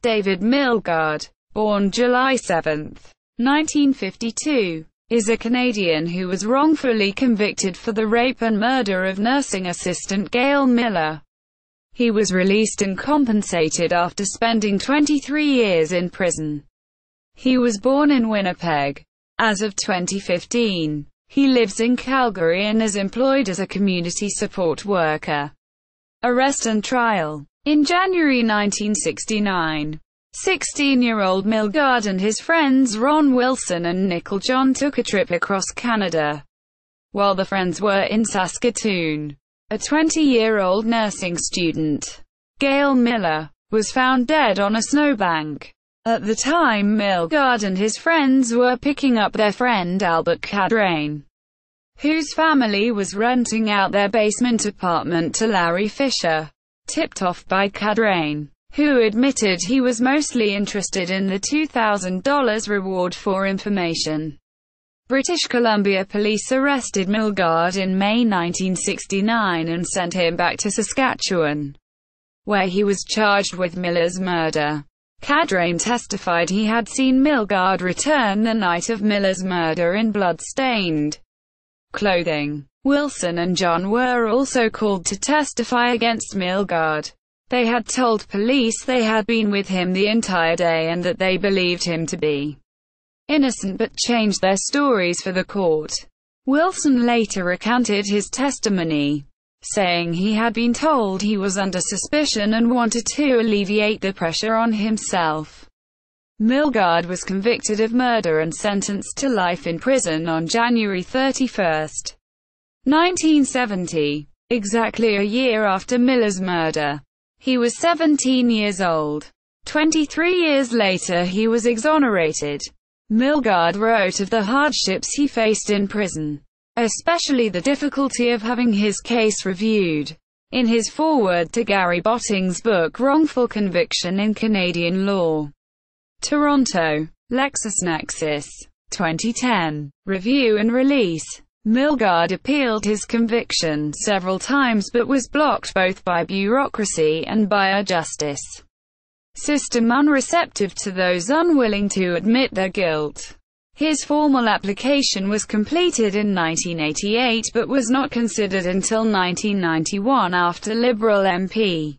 David Milgaard, born July 7, 1952, is a Canadian who was wrongfully convicted for the rape and murder of nursing assistant Gail Miller. He was released and compensated after spending 23 years in prison. He was born in Winnipeg. As of 2015, he lives in Calgary and is employed as a community support worker. Arrest and trial. In January 1969, 16-year-old Milgaard and his friends Ron Wilson and Nickel John took a trip across Canada. While the friends were in Saskatoon, a 20-year-old nursing student, Gail Miller, was found dead on a snowbank. At the time, Milgaard and his friends were picking up their friend Albert Cadrain, whose family was renting out their basement apartment to Larry Fisher, tipped off by Cadrain, who admitted he was mostly interested in the $2,000 reward for information. British Columbia police arrested Milgaard in May 1969 and sent him back to Saskatchewan, where he was charged with Miller's murder. Cadrain testified he had seen Milgaard return the night of Miller's murder in blood-stained clothing. Wilson and John were also called to testify against Milgaard. They had told police they had been with him the entire day and that they believed him to be innocent but changed their stories for the court. Wilson later recanted his testimony, saying he had been told he was under suspicion and wanted to alleviate the pressure on himself. Milgaard was convicted of murder and sentenced to life in prison on January 31, 1970, exactly a year after Miller's murder. He was 17 years old. 23 years later he was exonerated. Milgaard wrote of the hardships he faced in prison, especially the difficulty of having his case reviewed, in his foreword to Gary Botting's book Wrongful Conviction in Canadian Law. Toronto, LexisNexis, 2010. Review and release. Milgaard appealed his conviction several times but was blocked both by bureaucracy and by a justice system unreceptive to those unwilling to admit their guilt. His formal application was completed in 1988 but was not considered until 1991 after Liberal MP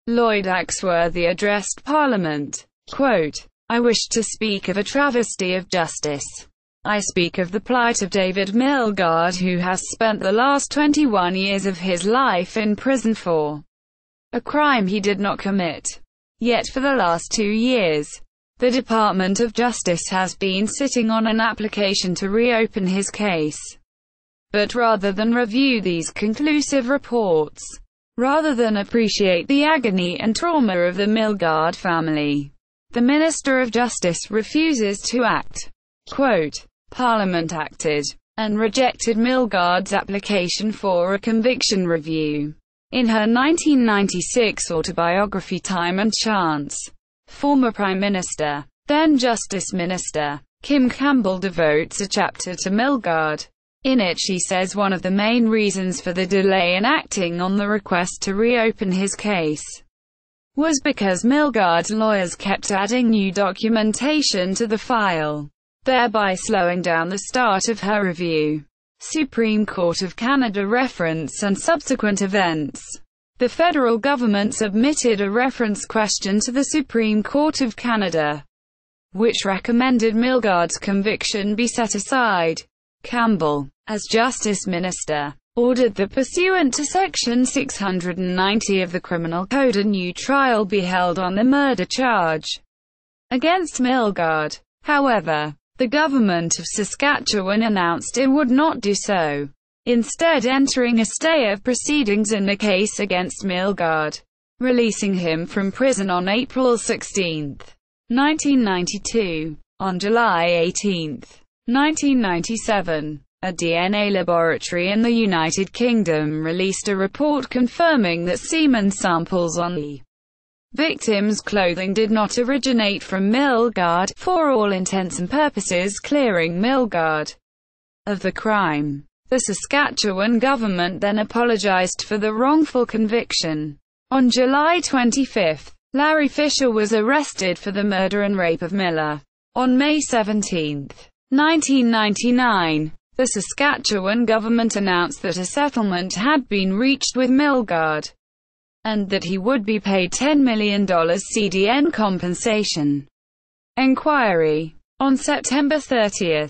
Lloyd Axworthy addressed Parliament. Quote, "I wish to speak of a travesty of justice. I speak of the plight of David Milgaard, who has spent the last 21 years of his life in prison for a crime he did not commit. Yet for the last 2 years, the Department of Justice has been sitting on an application to reopen his case. But rather than review these conclusive reports, rather than appreciate the agony and trauma of the Milgaard family, the Minister of Justice refuses to act." Quote, "Parliament acted, and rejected Milgaard's application for a conviction review. In her 1996 autobiography Time and Chance, former Prime Minister, then Justice Minister, Kim Campbell devotes a chapter to Milgaard. In it she says one of the main reasons for the delay in acting on the request to reopen his case was because Milgaard's lawyers kept adding new documentation to the file, thereby slowing down the start of her review. Supreme Court of Canada reference and subsequent events. The federal government submitted a reference question to the Supreme Court of Canada, which recommended Milgaard's conviction be set aside. Campbell, as Justice Minister, ordered that pursuant to Section 690 of the Criminal Code a new trial be held on the murder charge against Milgaard. However, the government of Saskatchewan announced it would not do so, instead entering a stay of proceedings in the case against Milgaard, releasing him from prison on April 16, 1992. On July 18, 1997, a DNA laboratory in the United Kingdom released a report confirming that semen samples on the victim's clothing did not originate from Milgaard, for all intents and purposes clearing Milgaard of the crime. The Saskatchewan government then apologized for the wrongful conviction. On July 25, Larry Fisher was arrested for the murder and rape of Miller. On May 17, 1999, the Saskatchewan government announced that a settlement had been reached with Milgaard, and that he would be paid $10 million Cdn Compensation Inquiry. On September 30,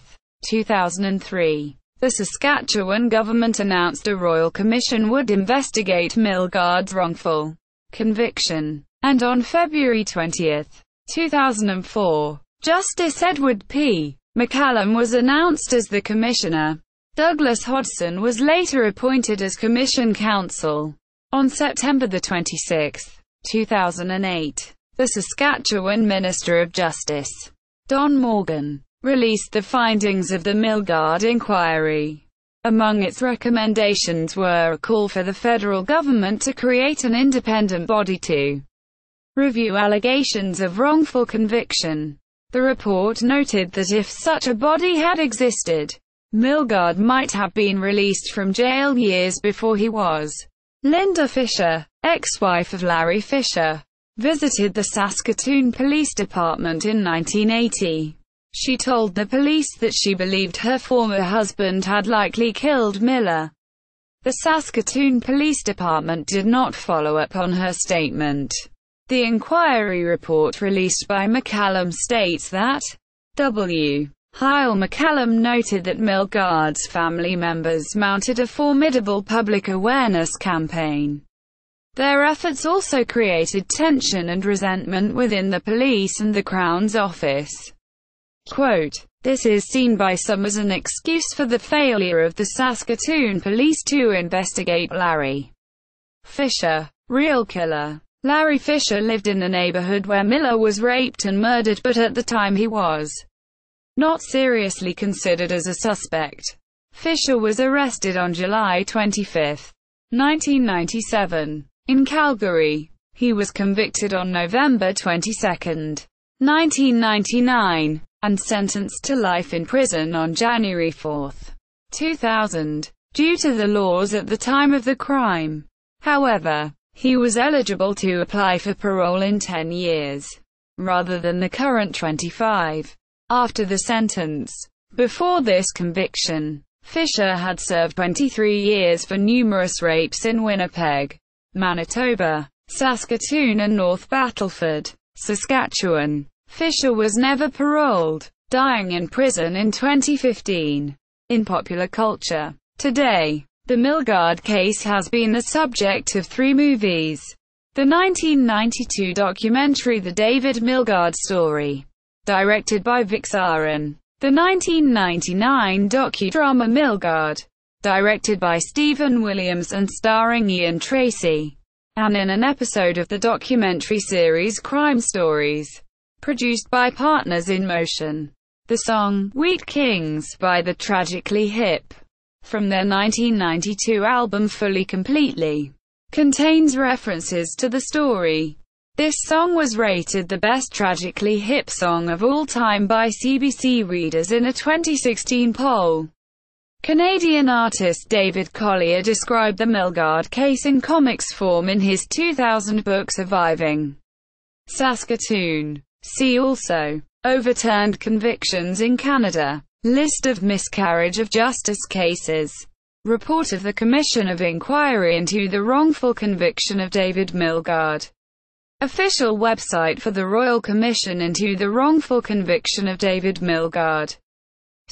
2003, the Saskatchewan government announced a royal commission would investigate Milgaard's wrongful conviction. And on February 20, 2004, Justice Edward P. McCallum was announced as the commissioner. Douglas Hodson was later appointed as commission counsel. On September 26, 2008, the Saskatchewan Minister of Justice, Don Morgan, released the findings of the Milgaard inquiry. Among its recommendations were a call for the federal government to create an independent body to review allegations of wrongful conviction. The report noted that if such a body had existed, Milgaard might have been released from jail years before he was. Linda Fisher, ex-wife of Larry Fisher, visited the Saskatoon Police Department in 1980. She told the police that she believed her former husband had likely killed Miller. The Saskatoon Police Department did not follow up on her statement. The inquiry report released by McCallum states that W. Heil McCallum noted that Milgaard's family members mounted a formidable public awareness campaign. Their efforts also created tension and resentment within the police and the Crown's office. Quote, "This is seen by some as an excuse for the failure of the Saskatoon police to investigate Larry Fisher, real killer." Larry Fisher lived in the neighborhood where Miller was raped and murdered, but at the time he was not seriously considered as a suspect. Fisher was arrested on July 25, 1997, in Calgary. He was convicted on November 22, 1999, and sentenced to life in prison on January 4, 2000, due to the laws at the time of the crime. However, he was eligible to apply for parole in 10 years, rather than the current 25. After the sentence. Before this conviction, Fisher had served 23 years for numerous rapes in Winnipeg, Manitoba, Saskatoon and North Battleford, Saskatchewan. Fisher was never paroled, dying in prison in 2015. In popular culture today, the Milgaard case has been the subject of 3 movies. The 1992 documentary The David Milgaard Story, directed by Vic Zarin. The 1999 docudrama Milgaard, directed by Stephen Williams and starring Ian Tracy. And in an episode of the documentary series Crime Stories, produced by Partners in Motion. The song, Wheat Kings, by the Tragically Hip, from their 1992 album Fully Completely, contains references to the story. This song was rated the best Tragically Hip song of all time by CBC readers in a 2016 poll. Canadian artist David Collier described the Milgaard case in comics form in his 2000 book Surviving Saskatoon. See also, Overturned convictions in Canada. List of miscarriage of justice cases. Report of the Commission of Inquiry into the wrongful conviction of David Milgaard. Official website for the Royal Commission into the wrongful conviction of David Milgaard.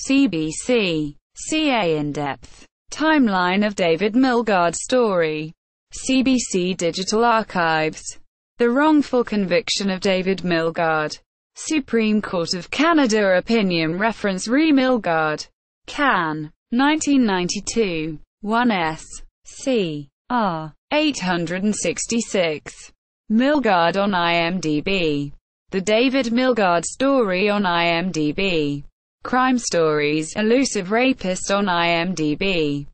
CBC. CA in-depth. Timeline of David Milgaard story. CBC Digital Archives. The wrongful conviction of David Milgaard. Supreme Court of Canada opinion reference Re Milgaard. Can. 1992. 1s. C. R. 866. Milgaard on IMDb. The David Milgaard story on IMDb. Crime Stories, Elusive Rapist on IMDb.